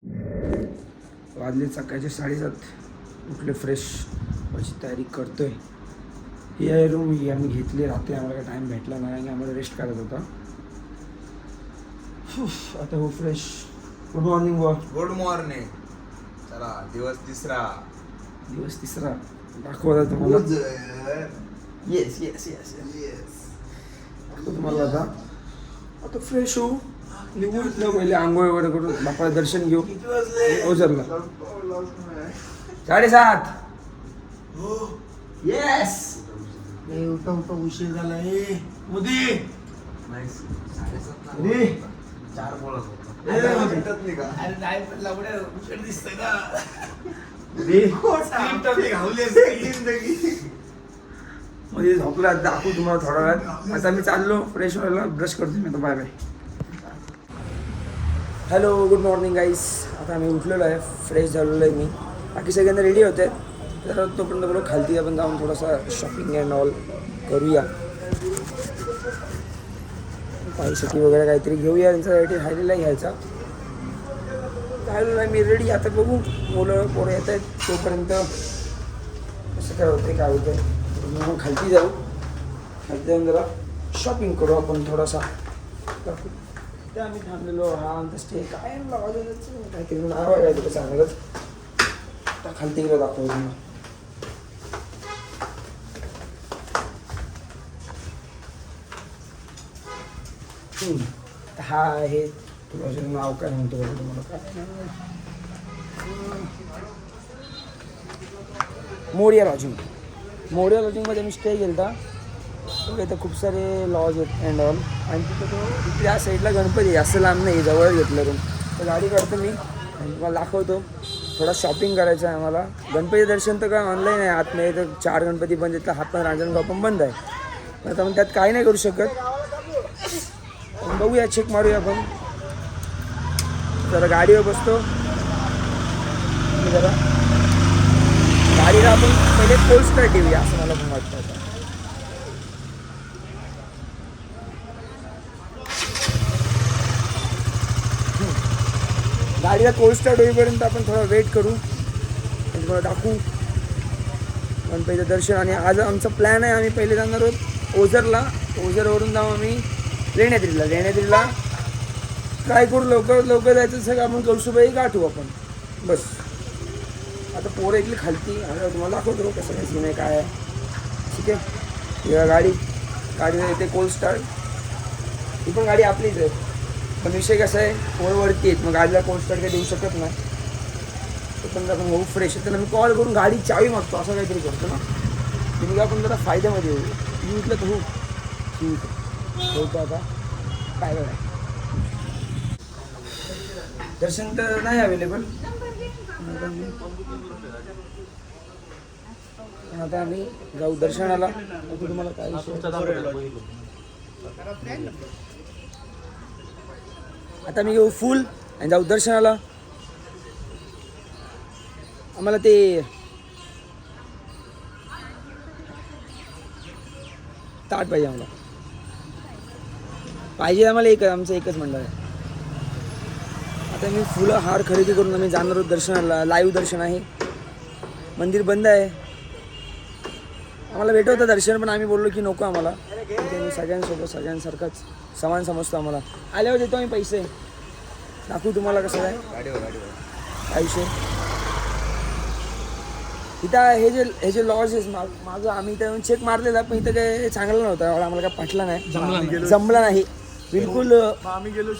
वाजले सकाळचे 7:30. उठले फ्रेश अशी तयारी करतोय. ही आहे रूम, ही आम्ही घेतली. रात्री आम्हाला काही टाईम भेटला नाही आणि आम्हाला रेस्ट करायचा होता. आता हो fresh. Good morning walk. Good morning. चला दिवस तिसरा दाखवता तुम्हाला. Yes yes yes yes. दाखवतो तुम्हाला. आता फ्रेश होऊ, निघून पहिले आंघोळ वगैरे करून बापाला दर्शन घेऊ. ओझरला 7:30. येस. उठा उशीर झाला. मोदी 4 बोलत होता. भेटत नाही का? अरे नाही पण लवड्या उशीर दिसतंय ना. मध्ये झोपला. दाखवू तुम्हाला थोडा वेळात. आता मी चाललो फ्रेश व्हायला. ब्रश करतो मी आता. Bye bye. Hello, good morning guys. आता आम्ही उठलेलो आहे, फ्रेश झालेलो आहे मी. बाकी सगळ्यांना रेडी होते. तर तोपर्यंत बोलू खालती आपण जाऊन थोडासा शॉपिंग अँड ऑल करूया. पायसाठी वगैरे काहीतरी घेऊया. त्यांच्यासाठी राहिलेला घ्यायचा. राहिलेला आहे मी रेडी. आता बघू मुलं पोरं येत आहेत तोपर्यंत कसं काय होते काय होतं. मग खालती जाऊ. खालती जाऊन जरा शॉपिंग करू आपण थोडासा. ते आम्ही थांबलेलो. हा आमचा स्टे काय काहीतरी नाव आहे काहीतरी सांगत. खालती गेलो दाखवतो तुम्हाला. हा आहे तुझं नाव काय म्हणतो बघा तुम्हाला. काय मोरिया लॉजिंग. मोरिया लॉजिंगमध्ये मी स्टे केला होता. इथं खूप सारे लॉज आहेत अँड ऑल. आणि तिथं तो त्या साईडला गणपती असं लांब नाही, जवळ घेतलं रूम. तर गाडी काढतो मी आणि तुम्हाला दाखवतो. थोडा शॉपिंग करायचं आहे आम्हाला. गणपती दर्शन तर काय ऑनलाईन आहे. आतमध्ये तर 4 गणपती बंद आहेत. हा पण रांजणगाव पण बंद आहे. आता आपण त्यात काही नाही करू शकत. बघूया, चेक मारूया आपण. जरा गाडीवर बसतो. जरा गाडीला आपण पहिले कोल्ड स्टार्ट देऊया असं मला पण वाटतं. आता गाडीला कोल्ड स्टार्ट होईपर्यंत आपण थोडा वेट करू. तुम्हाला दाखवू गणपतीचं दर्शन. आणि आज आमचा प्लॅन आहे, आम्ही पहिले जाणार आहोत ओझरला. ओझरवरून जाऊ आम्ही लेण्याद्रीला. लेण्याद्रीला काय करू, लवकर जायचं सगळं आपण कळसूबाई गाठू आपण बस. आता पोरं इथली खालती. आता तुम्हाला दाखवतो कसं काय सीन आहे काय आहे. ठीक आहे. या गाडीला येते कोल्ड स्टार्ट. ही पण गाडी आपलीच आहे. पण विषय कसा आहे, पोरं वरती आहेत. मग गाडीला कोल्ड स्टार्ट काही देऊ शकत नाही. तो पण आपण होऊ फ्रेश. त्यांना मी कॉल करून गाडी चावी मागतो असं काहीतरी करतो ना. तुम्ही आपण जरा फायद्यामध्ये येऊ. तुम्ही इथलं तर हो ठीक आहे. होतं आता काय करायचं. दर्शन तर नाही अवेलेबल. आता आम्ही जाऊ दर्शनाला. तुम्हाला काय आता मी घेऊ फुल आणि जाऊ दर्शनाला. आम्हाला ते ताट पाहिजे. आम्हाला आमचं एकच मंडळ आहे. आता मी फुलं हार खरेदी करून आम्ही जाणार आहोत दर्शनाला. लाईव्ह दर्शन आहे. मंदिर बंद आहे. आम्हाला भेटवतं दर्शन, पण आम्ही बोललो की नको आम्हाला. मी सगळ्यांसोबत सगळ्यांसारखाच समान समजतो आम्हाला. आल्यावर देतो आम्ही पैसे. दाखवू तुम्हाला कसं काय काय विषय. इथं हे जे लॉज आहे माझं, आम्ही इथं चेक मारलेला पण इथं काय चांगलं नव्हतं. आम्हाला काय पटलं नाही, जमलं नाही बिलकुल. आम्ही गेलो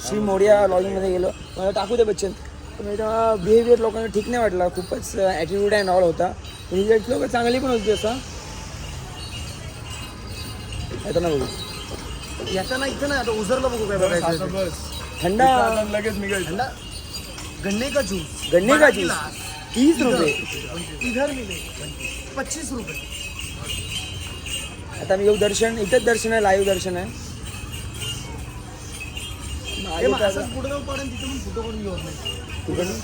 श्री मोरिया लॉजिंगमध्ये गेलो. मला टाकू दे बच्चन. पण इथं बिहेवियर लोकांना ठीक नाही वाटला. खूपच ॲटिट्यूड अँड ऑल होता. ही लोक चांगली पण होती. असं येताना बघू. येताना इथं नाही. आता उजरला बघू काय बघायचं. थंडा लगेच निघायचं. थंडा गन्ने का जूस 30 रुपये. इधर मिले 25 रुपये. आता मी येऊ दर्शन. इथंच दर्शन आहे, लाईव्ह दर्शन आहे. असंच पुढे जाऊ पडेल तिथे पण फोटो करून घेऊ नाही.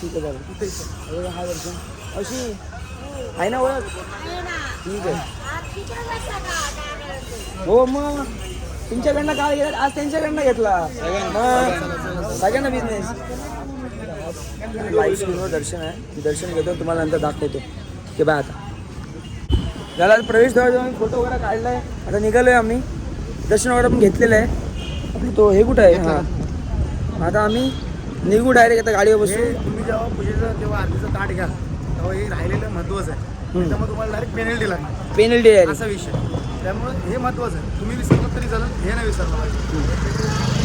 तिथं बघा. तिथे हा दर्शन अशी आहे ना ओळख. ठीक आहे. हो मग तुमच्याकडनं काय घेतला आज त्यांच्याकडनं घेतला मग सगळ्यांना बिझनेस लाईव्ह स्क्रीनवर दर्शन आहे दर्शन घेतो तुम्हाला नंतर दाखवतो की बाय आता झाला प्रवेश द्वाराचा आम्ही फोटो वगैरे काढलाय आता निघालोय आम्ही दर्शन वगैरे पण घेतलेलं आहे तो हे कुठं आहे हां आता आम्ही निघू डायरेक्ट आता गाडीवर बसू तुम्ही जेव्हा पूजेचं तेव्हा आरतीचं ताट घ्या तेव्हा हे राहिलेलं महत्त्वाचं आहे त्यामुळे तुम्हाला डायरेक्ट पेनल्टी लागणार पेनल्टी आहे असा विषय त्यामुळे हे महत्त्वाचं आहे तुम्ही विसरलं तरी झालं हे नाही विसरलं पाहिजे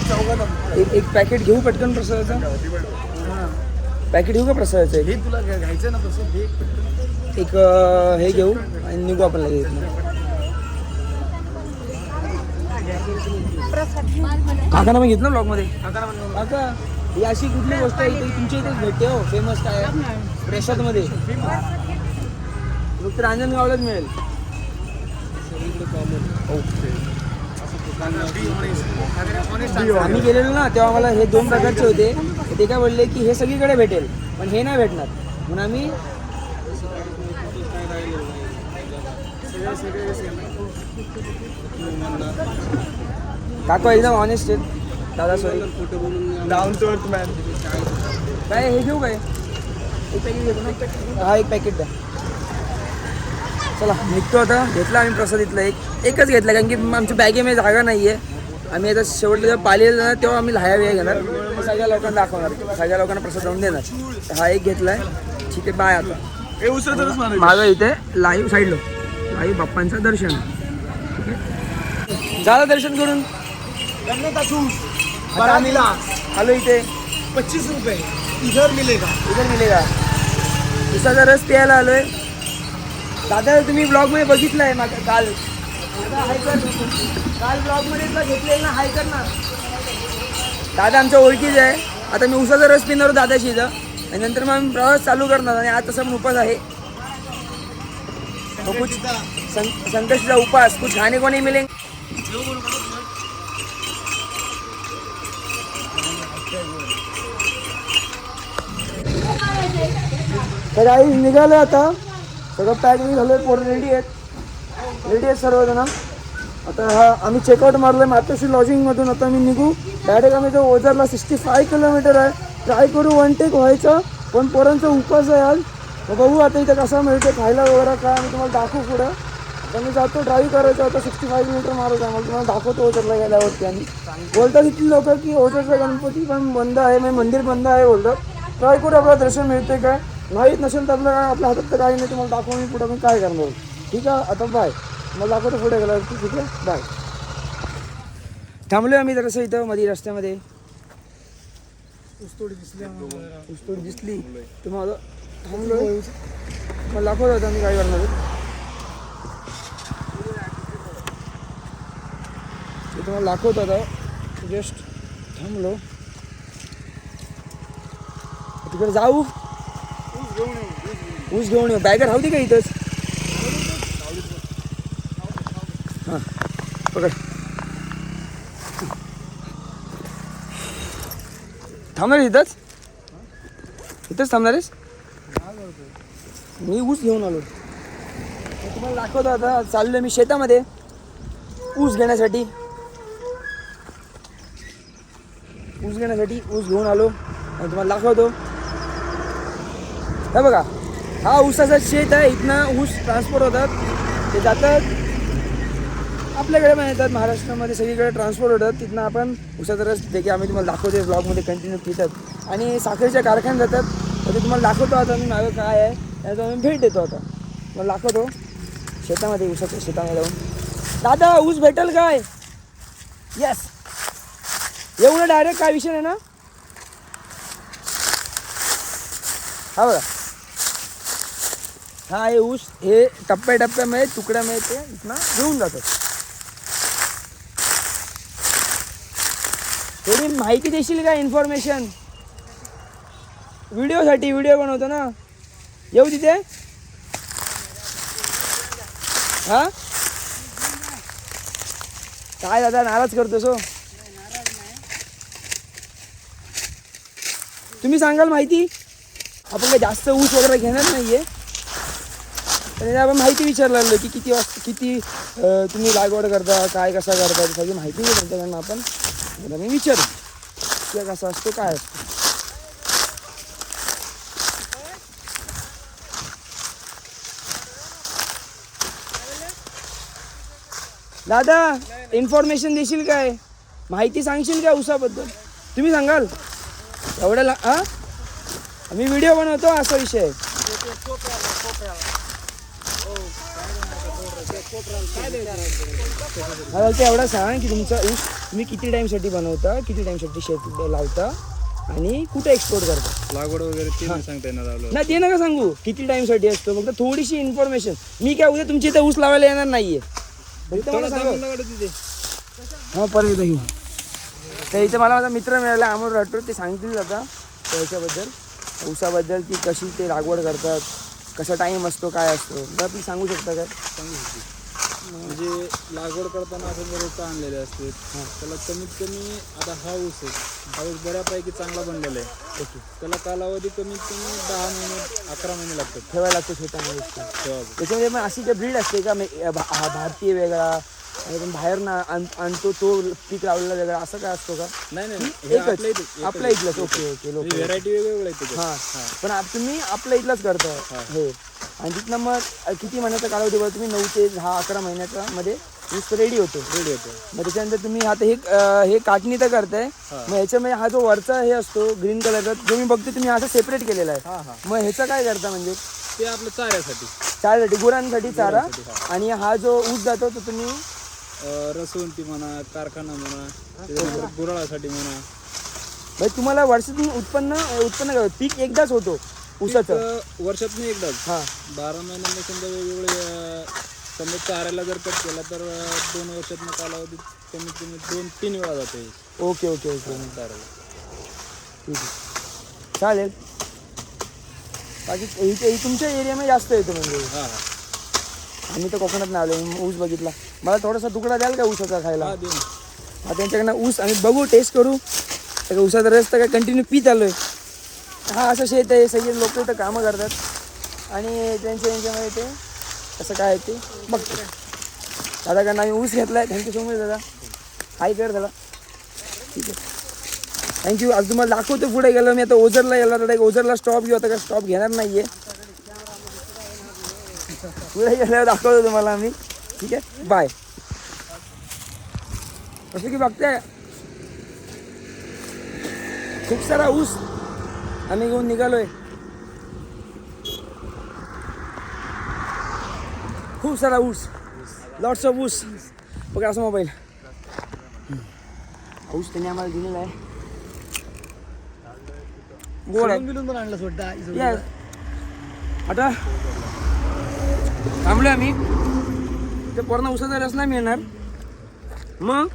चौघात एक पॅकेट घेऊ पटकन प्रसादाचं हां पॅकेट घेऊ का प्रसादाचं हे तुला घ्यायचं ना तसं हे एक हे घेऊ आणि निघू आपण लगेच काकांना मी घेतलं ब्लॉगमध्ये काका ही अशी कुठली गोष्ट आहे ती तुमच्या इथेच भेटते हो फेमस काय प्रसादमध्ये फक्त रांजणगावलाच मिळेल आम्ही गेलेलो ना तेव्हा मला हे 2 प्रकारचे होते ते काय बोलले की हे सगळीकडे भेटेल पण हे नाही भेटणार म्हणून आम्ही काका एकदम ऑनेस्ट आहेत दादा sorry down to earth man काय हे घेऊ काय एक पॅकेट घेतो ना हा एक पॅकेट द्या चला निघतो आता घेतला आम्ही प्रसाद इथला एकच घेतला कारण की आमच्या बॅगेमध्ये जागा नाही आहे आम्ही आता शेवटला जेव्हा पालीला जाणार तेव्हा आम्ही लाह्या वेळ घेणार सगळ्या लोकांना दाखवणार सगळ्या लोकांना प्रसाद जाऊन देणार हा एक घेतला आहे ठीक आहे बाय आता हे उसरतच मानायचं माझं इथे लाईव्ह साईडला लाईव्ह बाप्पांचं दर्शन ठीक आहे झालं दर्शन करून बरानीला आलो इथे 25 रुपये इधर मिलेगा उसाचा रस प्यायला आलोय दादा तुम्ही ब्लॉगमध्ये बघितलं आहे माझं काल दादा हाय कर काल ब्लॉगमध्ये तुला घेतलेलं ना हाय कर ना दादा आमच्या ओळखीचं आहे आता मी उसाचा रस पिणार दादाशी इथं आणि नंतर मग आम्ही प्रवास चालू करणार आणि आज तसा पण उपास आहे तो कुछ संकष्टीचा उपास कुछ खाने को नहीं मिलेंगे तर आई निघालं आता सगळं पॅकिंग झालं पोरं रेडी आहेत सर्वजण आता हा आम्ही चेकआउट मारलं मातोश्री लॉजिंगमधून आता आम्ही निघू डायरेक्ट आम्ही जो ओझरला 65 किलोमीटर आहे ट्राय करू 1 टेक व्हायचं पण पोरांचा उपास आहे आज मग बघू आता इथं कसा मिळते खायला वगैरे काय आम्ही तुम्हाला दाखवू पुढं आता मी जातो ड्राईव्ह करायचं आता 65 किलोमीटर मारायचं आम्हाला तुम्हाला दाखवतो ओझरला गेल्यावरती आणि बोलतात इथली लोक की ओझरचा गणपती पण बंद आहे म्हणजे मंदिर बंद आहे बोलतात ट्राय करू आपल्याला दर्शन मिळते काय नाहीच नसेल तर आपलं आपल्या हातात तर काही नाही तुम्हाला दाखवून मी पुढं मी काय करणार ठीक आहे आता बाय मला दाखवतो पुढे गेला ठीक आहे बाय थांबलो आम्ही जरासं इथं मध्ये रस्त्यामध्ये ऊसतोड दिसली तुम्हाला थांबलो मला दाखवत होता मी काय करणार ते तुम्हाला दाखवत होता जस्ट थांबलो तिकडे जाऊ ऊस घेऊन येऊ बॅगर राहू दे का इथंच हां पकड थांबणार इथंच थांबणार आहेस मी ऊस घेऊन आलो तुम्हाला दाखवतो आता चाललो मी शेतामध्ये ऊस घेण्यासाठी ऊस घेऊन आलो आणि तुम्हाला दाखवतो हे बघा हा ऊसाचा शेत आहे इथनं ऊस ट्रान्सपोर्ट होतात ते जातात आपल्याकडे पण येतात महाराष्ट्रामध्ये सगळीकडे ट्रान्सपोर्ट होतात तिथनं आपण ऊसाचा रस देखील आम्ही तुम्हाला दाखवतो ब्लॉगमध्ये कंटिन्यू पितात आणि साखरेच्या कारखान्यात जातात तर ते तुम्हाला दाखवतो आता मी मागं काय आहे त्याचा आम्ही भेट देतो आता मला दाखवतो शेतामध्ये ऊसाच्या शेतामध्ये जाऊन दादा ऊस भेटेल काय येस येऊ ना डायरेक्ट काय विषय नाही ना हा बघा हा हे ऊस हे टप्प्याटप्प्यामध्ये तुकड्यामध्ये ते इथनं घेऊन जातात थोडी माहिती देशील का इन्फॉर्मेशन व्हिडिओसाठी व्हिडिओ बनवतो ना येऊ तिथे हा काय दादा नाराज करतोस हो तुम्ही सांगाल माहिती आपण काही जास्त ऊस वगैरे घेणार नाहीये तर आपण माहिती विचारलं की किती तुम्ही लागवड करता काय कसा करता ती सगळी माहिती घेऊ त्यांच्याकडनं आपण. आता मी विचारू की कसा असतो काय असतो. दादा इन्फॉर्मेशन देशील काय, माहिती सांगशील काय ऊसाबद्दल? तुम्ही सांगाल एवढ्याला हा मी व्हिडिओ बनवतो असा विषय आहे. मला ते एवढा सांग की तुमचा ऊस तुम्ही किती टाईमसाठी बनवता, किती टाईमसाठी शेत लावता आणि कुठे एक्सपोर्ट करता? लागवड वगैरे ते नाही सांगता येणार. नाही ते नका सांगू किती टाईमसाठी असतो, फक्त थोडीशी इन्फॉर्मेशन. मी काय उद्या तुमच्या इथे ऊस लावायला येणार नाहीये, फक्त मला सांगा. हा परत येऊ तर इथे मला माझा मित्र मिळाला अमोल राठोड, ते सांगतील आता त्याच्याबद्दल ऊसाबद्दल की कशी ते लागवड करतात, कसा टाईम असतो काय असतो. तर तुम्ही सांगू शकता काय? सांगू शकते. म्हणजे लागवड करताना आपण जे रोपं आणलेले असते त्याला कमीत कमी आता हा ऊस आहे, हा ऊस बऱ्यापैकी चांगला बनलेला आहे. ओके त्याला कालावधी कमीत कमी 10 महिने 11 महिने लागतात ठेवायला लागतो शेतामध्ये. ठेवायचं. त्याच्यामध्ये मग अशी काही ब्रीड असते का हा भारतीय वेगळा आणि पण बाहेर ना आणतो तो पीक लावलेला वेगळा असं काय असतो का? नाही नाही नाही, हे आपल्या इथे- आपल्या इथलंच. ओके ओके लोक व्हेरायटी वेगवेगळ्या आहेत त्याच्यात. हां पण तुम्ही आपल्या इथलंच करता हे. आणि तिथनं मग किती महिन्याचा कालावधी बघा तुम्ही? 9 ते 10 11 महिन्याचा मध्ये ऊस रेडी होतो. रेडी होतो. मग त्याच्यानंतर तुम्ही आता हे काटणी तर करताय, मग ह्याच्यामध्ये हा जो वरचा हे असतो ग्रीन कलरचा जो मी बघतो तुम्ही असं सेपरेट केलेला आहे, हां हां मग ह्याचं काय करता? म्हणजे ते आपलं चाऱ्यासाठी चारासाठी गुरांसाठी चारा. गुरांसाठी, आणि हा जो ऊस जातो तो तुम्ही रसवंती म्हणा, कारखाना म्हणा, त्याच्यानंतर गुराळासाठी म्हणा. म्हणजे तुम्हाला वर्षातून उत्पन्न काय पीक एकदाच होतो ऊसाचं? वर्षातून एकदाच. हां 12 महिन्यांना समजा वेगवेगळे समजा चाऱ्याला जर कट केला तर 2 वर्षातनं कालावधी कमीत कमी 2-3 वेळा जाते ओके ओके ओके चाऱ्याला. ठीक आहे चालेल. बाकी इथे तुमच्या एरियामध्ये जास्त येतो म्हणजे? हां हां आम्ही तर कोकणात नाही आलो, ऊस बघितला. मला थोडासा तुकडा द्याल का ऊसाचा खायला? हां देऊ. आता त्यांच्याकडनं ऊस आम्ही बघू, टेस्ट करू. त्या ऊसाचा रस तर काय कंटिन्यू पीत आलो आहे. हा असं शेत आहे, सगळे लोक इथं कामं करतात आणि त्यांच्यामध्ये ते कसं काय आहे ते बघतो. दादाकडनं आम्ही ऊस घेतला आहे. थँक्यू सो मच दादा. हाय कर दादा. ठीक आहे थँक्यू. आज तुम्हाला दाखवतो पुढे गेलो मी. आता ओझरला गेला तर ओझरला स्टॉप घेऊ. आता काय स्टॉप घेणार नाही आहे, पुढे गेल्यावर दाखवतो तुम्हाला आम्ही. ठीक आहे बाय. कसं की बघताय खूप सारा ऊस आम्ही घेऊन निघालोय. खूप सारा ऊस, लॉट्स ऑफ ऊस. बघा असं मोबाईल ऊस त्यांनी आम्हाला दिलेला आहे. गोड आहे. Yes. आता थांबलोय आम्ही. ते पोरांना ऊसाचा रस नाही मिळणार, मग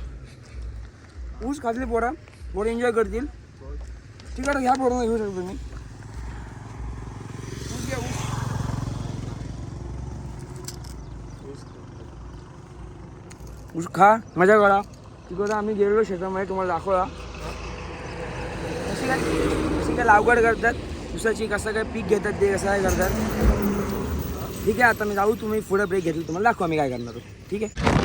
ऊस खातले पोरं एन्जॉय करतील. ठीक आहे ह्या पोरांना घेऊ शकतो मी. ऊस घ्या, ऊस खा, मजा करा. तिकडं आम्ही गेलेलो शेतामध्ये, तुम्हाला दाखवला कशी काय लागवड करतात ऊसाची, कसं काय पीक घेतात ते कसं काय करतात. ठीक आहे आता मी जाऊ, तुम्ही पुढे ब्रेक घेतली तुम्हाला दाखवा मी काय करणार आहोत. ठीक आहे.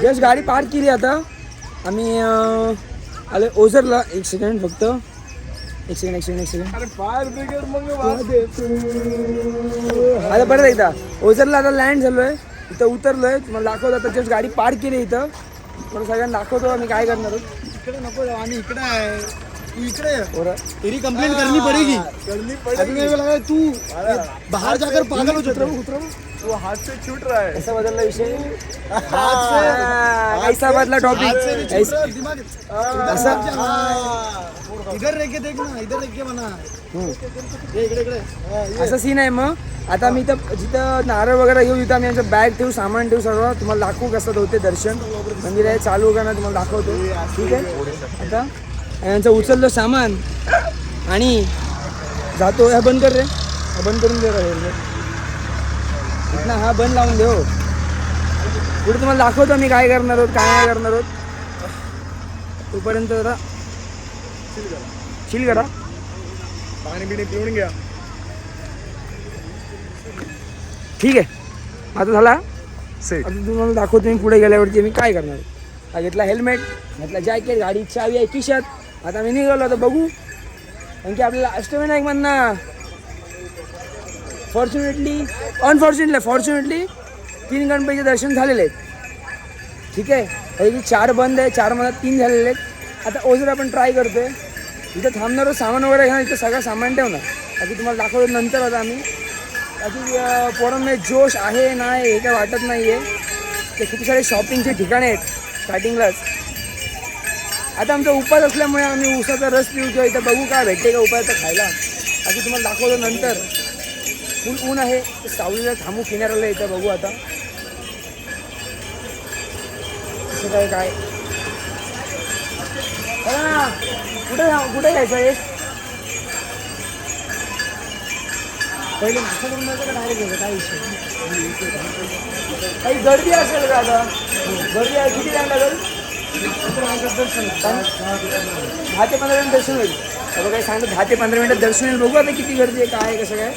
जस्ट गाडी पार्क केली आता आम्ही आले ओझरला. एक सेकंड फक्त एक सेकंड आता परत एकदा ओझरला आता लँड झालोय. इथं उतरलोय. तुम्हाला दाखवतो आता. जस्ट गाडी पार्क केली इथं. मला सगळ्यांना दाखवतो आम्ही काय करणार आहोत. इकडे नको जाऊ आणि इकडे आहे. तू इकडे ये. तेरी कंप्लेंट करनी पड़ेगी. अभी मेरे को लगा तू बाहर जाकर पागल हो जाता है. तू हात से छूट रहा है. कसा बदलला विषय. कैसा बदला टॉपिक. इधर रह के देख ना. इधर रह के बना. इकडे असा सीन आहे. मग आता मी इथं जिथं नारळ वगैरे घेऊ तिथं आम्ही आमचं बॅग ठेवू, सामान ठेवू सगळं. तुम्हाला दाखवू कसं होते दर्शन. मंदिर आहे चालू का ना तुम्हाला दाखवतो. ठीक आहे. आता यांचं उचललं सामान आणि जातो. ह्या बंद कर रे. बंद करून दे रे. ना हा बंद लावून देऊ. पुढे तुम्हाला दाखवतो मी काय करणार आहोत काय नाही करणार आहोत. तोपर्यंत जरा चिल करा. पाणी बिणी पिऊन घ्या. ठीक आहे. आता झाला सेट. आता तुम्हाला दाखवतो मी पुढे गेल्यावरती मी काय करणार. हा घेतला हेल्मेट, घेतला जॅकेट, गाडी चावी आहे खिशात. आता मी निघालो. आता बघू. कारण की आपल्याला अष्टविनायक म्हणणं फॉर्च्युनेटली 3 गणपतीचे दर्शन झालेले आहेत. ठीक आहे. त्याची 4 बंद आहे. 4 मध्ये 3 झालेले आहेत. आता ओझर आपण ट्राय करतोय. इथं थांबणार सामान वगैरे घेणार. इथं सगळं सामान ठेवणार. बाकी तुम्हाला दाखवतो नंतर. आता आम्ही बाकी पोरांमध्ये जोश आहे नाही हे काय वाटत नाही आहे. ते खूप सारे शॉपिंगचे ठिकाणे आहेत स्टार्टिंगलाच. आता आमचा उपास असल्यामुळे आम्ही उसाचा रस पिऊ किंवा इथं बघू काय भेटते का उपायाचं खायला. बाकी तुम्हाला दाखवतो नंतर. फुल ऊन आहे. सावलीला थांबू किनाऱ्याला इथं बघू आता कसं काय काय. कुठे जायचं आहे. पहिले नाश्ता करून जायचं का डायरेक्ट घ्यायचं काय विषय. काही गर्दी असेल का आता. गर्दी आहे. किती टाइम लागेल. 10 ते 15 मिनिट दर्शन होईल. बघा काही सांगतो 10 ते 15 मिनिटात दर्शन होईल. बघू आता किती गर्दी आहे काय कसं काय.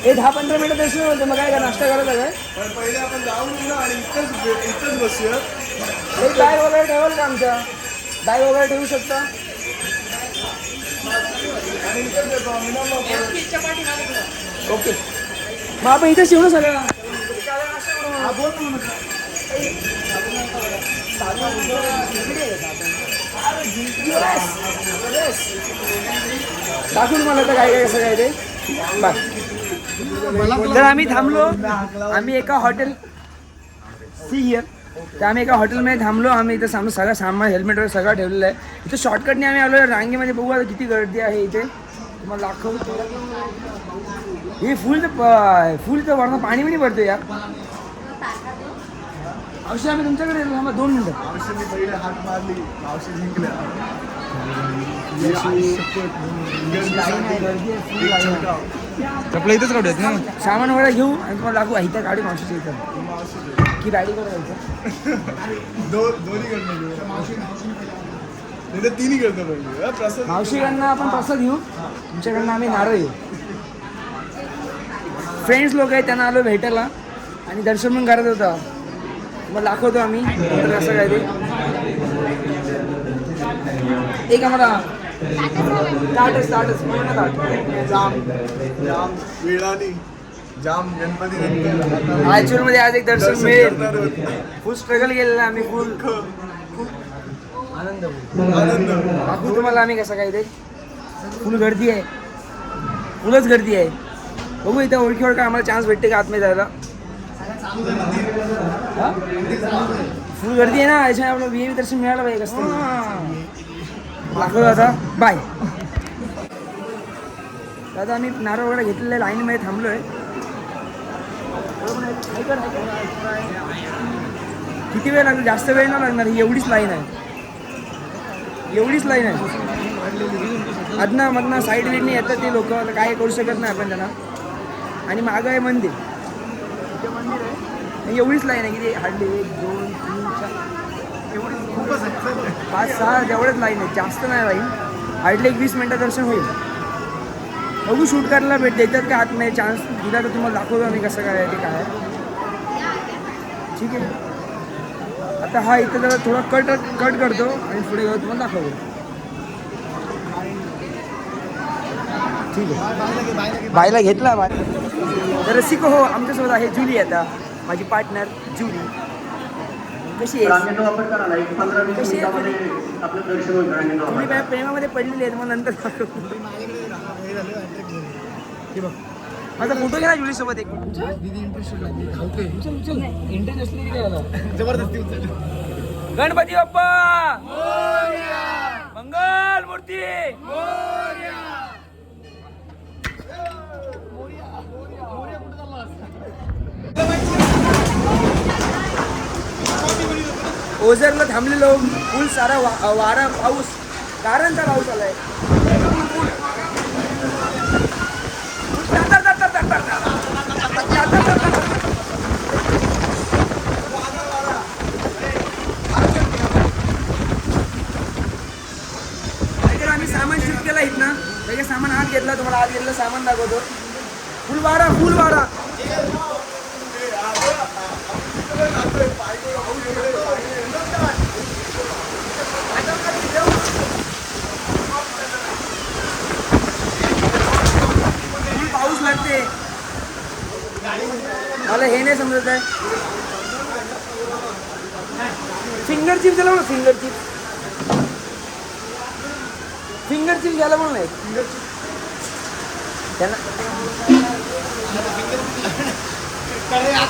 हे 10-15 मिनिटं दर्शन होतं. मग काय का नाश्ता करायला काय. पण पहिले आपण जाऊन येऊ ना आणि इथंच बसूया. एक बॅग वगैरे ठेवाल का आमच्या. बॅग वगैरे ठेवू शकता. ओके. मग आपण इथेच येऊ ना सगळं. दाखवून मला तर काय काय कसं काय ते. बाय. तर आम्ही थांबलो. आम्ही एका हॉटेल सी हिअर. तर आम्ही एका हॉटेलमध्ये थांबलो. आम्ही इथं सगळं सामान हेल्मेट वगैरे सगळं ठेवलेलं आहे. इथं शॉर्टकटने आम्ही आलो रांगेमध्ये. बघू आता किती गर्दी आहे इथे. तुम्हाला दाखवतो. हे फुल तर वरनं पाणी बिणी पडतो यार. औषध आम्ही तुमच्याकडे येतो. थांबा 2 मिनिटं. मावशीने पहिले हात मारली. मावशी जिंकल्या. आपल्या इथेच काढूयात ना. सामान वगैरे घेऊ आणि तुम्हाला दाखवू. इथं गाडी मावशीची इथं की गाडी करायचं. दोन्हीकडनं घेऊ. नाही तर तिन्ही करतो पहिले. प्रसाद मावशीकडनं आपण प्रसाद घेऊ. तुमच्याकडनं आम्ही नारळ घेऊ. फ्रेंड्स लोक आहेत त्यांना आलो भेटायला आणि दर्शन पण करत होता. मग दाखवतो आम्ही नंतर कसं काय ते. एक आम्हाला ताटच पूर्ण ताट. जाम वेळाने जाम गणपती ॲक्च्युअलमध्ये आज एक दर्शन मिळेल. फुल स्ट्रगल केलेला आम्ही. फुल आनंद दाखवू तुम्हाला आम्ही कसं काय ते. फुल गर्दी आहे. फुलच गर्दी आहे. बघू इथं ओळखीवर का आम्हाला चान्स भेटते का आतमध्ये जायला. फुल गर्दी आहे ना. याच्याने आपलं VIP दर्शन मिळालं पाहिजे कसं. दाखवतो आता. बाय. दादा आम्ही नारळ वगैरे घेतलेल्या लाईनमध्ये थांबलो आहे. किती वेळ लागेल. जास्त वेळ नाही लागणार. ही एवढीच लाईन आहे. अदना मधनं साईड वेडनी येतात ते लोक. आता काय करू शकत नाही आपण त्यांना. आणि मागं आहे मंदिर. इथे मंदिर आहे. एवढीच लाईन आहे की हार्डली 1, 2, 3, 4 एवढीच. खूपच आहे. 5-6 जेवढेच लाईन आहे. जास्त नाही लाईन. हार्डली 20 मिनिटं दर्शन होईल. बघू शूट करायला भेट देतात का आतमध्ये चान्स दिला तर तुम्हाला दाखवतो आम्ही कसं काय आहे ते काय आहे. ठीक आहे. आता हा इथं जरा थोडा कट करतो आणि पुढे जाऊ तुम्हाला दाखवतो. ठीक आहे. बायला घेतला बाय. तर रसिको हो, आमच्यासोबत आहे जुली. आता माझी पार्टनर जुली. कशी आहे? कशी आहे तुम्ही काय प्रेमामध्ये पडलेली आहेत? मग नंतर हे बघ, माझा फोटो घ्या जुली सोबत एक. जबरदस्ती गणपती बाप्पा मंगल मूर्ती. ओझरला थांबलेलो, फुल सारा वारा पाऊस, गारांचा पाऊस आलाय. आम्ही सामान शिफ्ट केला इथं ना, लगेच सामान आत घेतला. तुम्हाला आत घेतलं सामान दाखवतो. फुल वारा, फुल वारा. पाऊस लागते. मला हे नाही समजत आहे. फिंगर चिप झाला म्हणून, फिंगर चिप घ्यायला म्हणून नाही. त्यांना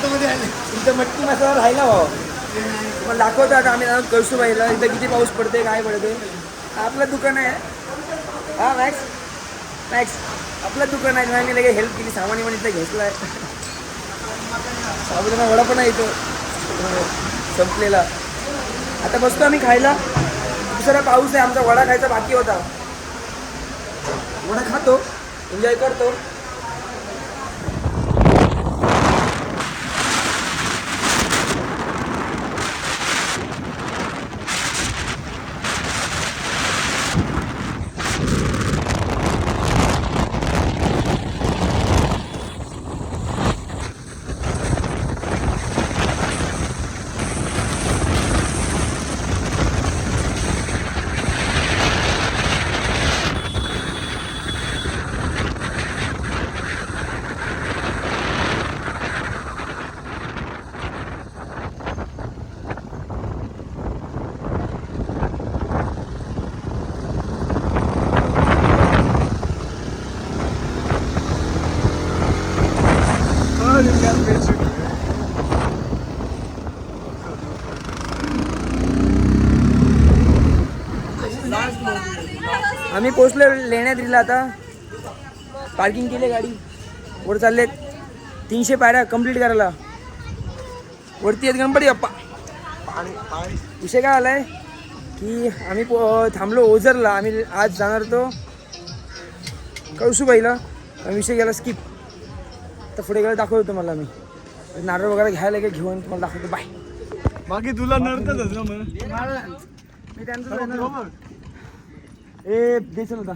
तुमचं मटकी मसाला राहिला भाऊ. तुम्हाला दाखवतो आता आम्ही कळसूबाईला इथं किती पाऊस पडते, काय पडते. आपलं दुकान आहे. हा मॅक्स आपलं दुकान आहे. आम्ही लगेच हेल्प केली, सामान इथं घेतलाय. साबुदाणा वडा पण आहे इथं संपलेला. आता बसतो आम्ही खायला. दुसरा पाऊस आहे, आमचा वडा खायचा बाकी होता. वडा खातो, एन्जॉय करतो. आम्ही पोचलो लेण्याद्रीला. आता पार्किंग केली गाडी. वर चाललेत 300 पायऱ्या कंप्लीट करायला. वरती आहेत गणपती बाप्पा. विषय काय आलाय की आम्ही थांबलो ओझरला. आम्ही आज जाणार होतो कळसूबाईला. विषय गेला स्किप. तर पुढे गेला दाखवतो तुम्हाला. मी नारळ वगैरे घ्यायला घेऊन तुम्हाला दाखवतो. बाय. बाकी तुला नडतच ना मग. मी त्यांचं ए दे चल. आता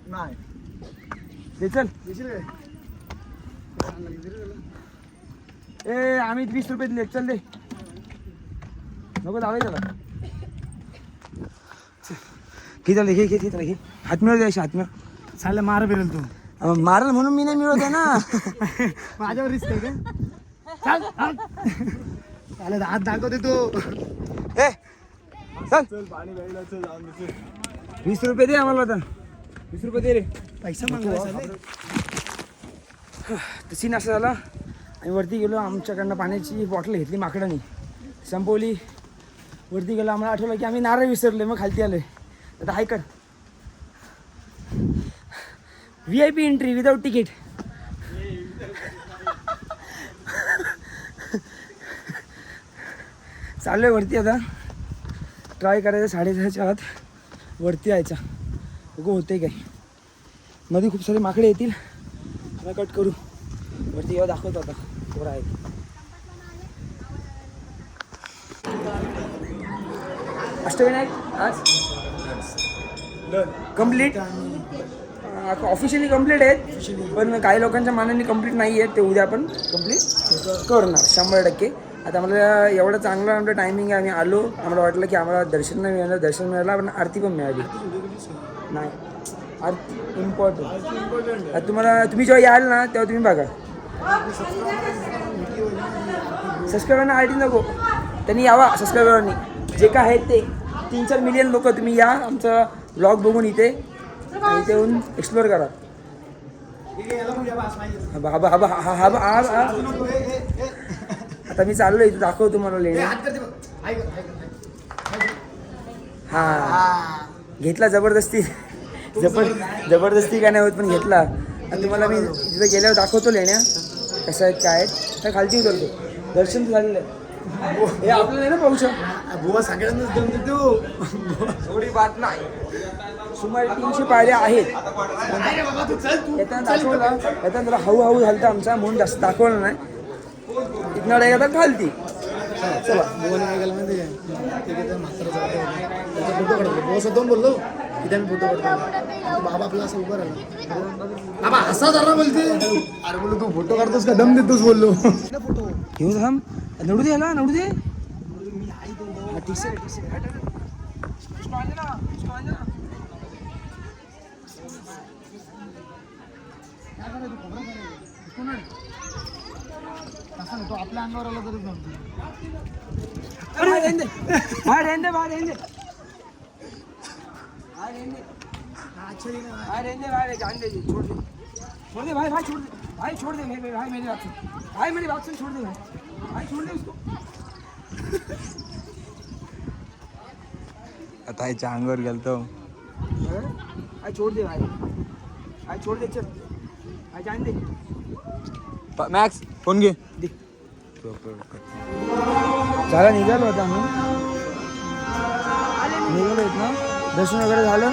नाही दे चल. ए आम्ही 20 रुपये दिले. चल दे. नको दावे त्याला. घे चालले. घे त्याला घे. हात मिळव द्यायचे. हात मिळव. चाललं मार फिरेल तू. मारल म्हणून मी नाही मिळवते ना. माझ्यावर रिस्क आहे का? चालेल हात दाखवते तू. ए चल. चल पाणी प्यायला चल. जाऊन दे. 20 रुपये दे आम्हाला. आता 20 रुपये दे रे. पैसा मागला. सीन असा झाला. आम्ही वरती गेलो. आमच्याकडनं पाण्याची बॉटल घेतली माकडाने, संपवली. वरती गेलो. आम्हाला आठवलं की आम्ही नारळ विसरले. मग खालती आलोय. आता हाय कर. VIP entry without ticket. चालू आहे वरती. आता ट्राय करायचं 6:30च्या आत वरती यायचा. बघू होते काय. मध्ये खूप सारे माकडे येतील. मला कट करू. वरती येऊ दाखवतो आता थोडं आहे. अष्टविनायक आज कंप्लीट. ऑफिशियली कंप्लीट आहेत, पण काही लोकांच्या मानाने कंप्लीट नाही आहेत. ते उद्या आपण कंप्लीट करणार 100%. आता आम्हाला एवढं चांगलं आमचं टायमिंग आहे, आम्ही आलो, आम्हाला वाटलं की आम्हाला दर्शन नाही मिळालं, दर्शन मिळालं पण आरती पण मिळाली नाही. आरती इम्पॉर्टंट. तुम्ही जेव्हा याल ना तेव्हा तुम्ही बघा. सबस्क्रायबरांना आरती नको, त्यांनी यावा. सबस्क्रायबरांनी जे काय आहेत ते 3-4 मिलियन लोक तुम्ही या आमचा ब्लॉग बघून इथे येऊन एक्सप्लोअर करा. आता मी चाललो इथे दाखवतो तुम्हाला लेण्या. हा घेतला जबरदस्ती काय नाही होत पण घेतला. आणि तुम्हाला मी तिथे गेल्यावर दाखवतो लेण्या कशा आहेत काय आहेत. तर खालती उतरतो. दर्शन तर झालेलं आहे. हे आपल्याला ना पाहू बुवा सगळ्यांनाच दम देतो. एवढी बात नाही. सुमारे 300 पायऱ्या आहेत. येताना जरा हळूहळू झालता आमचा म्हणून जास्त दाखवलं नाही. इथनं डायरेक्ट खालती. चला बुवाने काय केलं माहिती आहे? ते काय म्हातारा त्याचा फोटो काढतो. बुवा स्वतःहून बोललो की आम्ही फोटो काढतो. बाबा आपला असं उभं राहिला. बाबा असा जरा बोलते. अरे बोललो तू फोटो काढतोस का दम देतोस बोललो. फोटो घेऊन थांब. नडू दे ह्याला नडू दे. तो आपल्या अंगावर आला तरी जमतो. छोड़ दे भाई छोड़ दे भाई छोड़ दे भाई मेरी बात सुन भाई मेरी बात सुन छोड़ दे भाई छोड़ दे उसको. आता ह्याच्या अंगावर गेलतो. भाई छोड़ दे भाई छोड़ दे चल भाई जान दे. मॅक्स फोन घे. झाला निघालो आता आम्ही निघालो ना. दर्शन वगैरे झालं.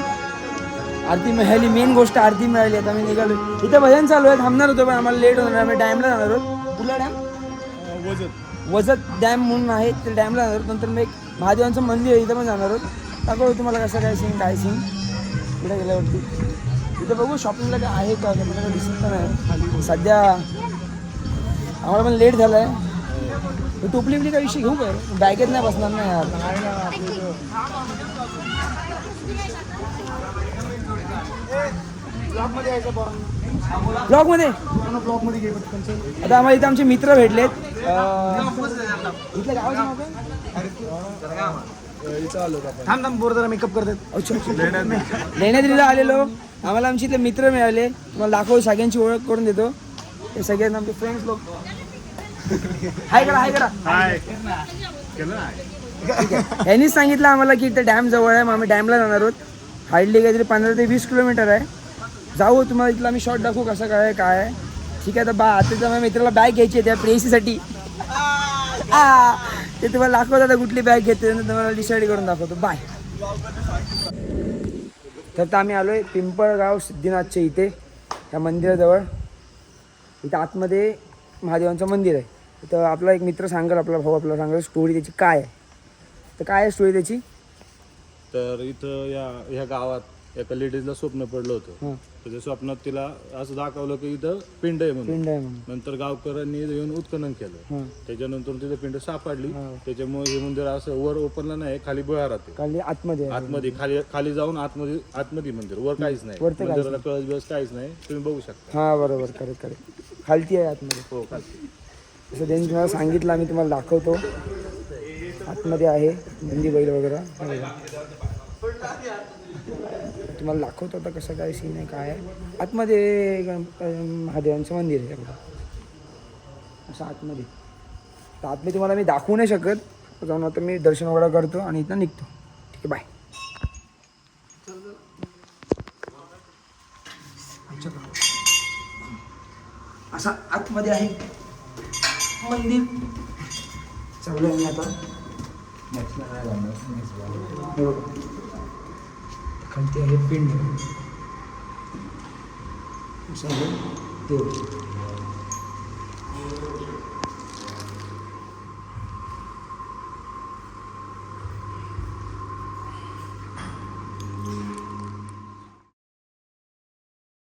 आरती मिळाली. मेन गोष्ट आरती मिळाली. आता आम्ही निघालो. इथं भजन चालू आहे. थांबणार होतो पण आम्हाला लेट होणार. आम्ही डॅमला जाणार आहोत. कुठला डॅम? वजत डॅम म्हणून आहे. ते डॅमला जाणार आहोत. नंतर मग एक महादेवांचं मंदिर आहे इथं पण जाणार आहोत. दाखवतो तुम्हाला कसं काय सीन काय सीन इकडे गेल्यावरती. इथं बघू शॉपिंगला काय आहे का मला दिसत तर नाही सध्या. आम्हाला पण लेट झालं आहे. टोपली बिपली काय विषय घेऊ काय? बॅगेत नाही बसणार नाही यार. ब्लॉगमध्ये आता आम्हाला इथे आमचे मित्र भेटलेत. इथल्या गावाचं नाव काय? थांब बोर जरा मेकअप करतात. लेण्याद्रीला आलेलो. आम्हाला आमचे इथले मित्र मिळाले. तुम्हाला दाखवू सगळ्यांची ओळख करून देतो. हे सगळ्यांना आमचे फ्रेंड्स लोक. हाय करा. यांनीच सांगितलं आम्हाला की इथं डॅम जवळ आहे. मग आम्ही डॅमला जाणार आहोत. हार्डली काहीतरी 15 ते 20 किलोमीटर आहे. जाऊ तुम्हाला इथला आम्ही शॉर्ट दाखवू कसं काय आहे. ठीक आहे. आता आता माझ्या मित्राला बॅग घ्यायची आहे त्या प्रेयसीसाठी. ते तुम्हाला दाखवतो आता कुठली बॅग घेते तुम्हाला डिसाईड करून दाखवतो. बाय. तर आम्ही आलो आहे पिंपळगाव सिद्धीनाथच्या इथे त्या मंदिराजवळ. इथं आतमध्ये महादेवांचं मंदिर आहे. तर आपला एक मित्र सांगेल आपला भाऊ आपल्याला सांगेल स्टोरी त्याची काय आहे. तर काय आहे स्टोरी त्याची? तर इथं ह्या गावात एका लेडीजला स्वप्न पडलं होतं. त्याच्या स्वप्नात तिला असं दाखवलं की इथं पिंड आहे म्हणून. नंतर गावकऱ्यांनी येऊन उत्खनन केलं. त्याच्यानंतर तिथं पिंड सापडली. त्याच्यामुळे हे मंदिर असं वर ओपनला नाही खाली बुहारात खाली आतमध्ये खाली जाऊन आतमध्ये मंदिर वर काहीच नाही. मंदिराला कळस बिळस काहीच नाही. तुम्ही बघू शकता. हा बरोबर करेक्ट खालती आहे आतमध्ये. हो खाली. असं त्यांनी तुम्हाला सांगितलं. आम्ही तुम्हाला दाखवतो. आतमध्ये आहे नंदी बैल वगैरे तुम्हाला दाखवतो. आता कसं काय सीन आहे काय आहे. आतमध्ये महादेवांचं मंदिर आहे असं आतमध्ये. तर आतमध्ये तुम्हाला मी दाखवू नाही शकत. जाऊन आता मी दर्शन वगैरे करतो आणि इथं निघतो. ठीक आहे बाय. असं आतमध्ये आहे मंदिर. चालू आहे आता. खालती आहे पिंड. देव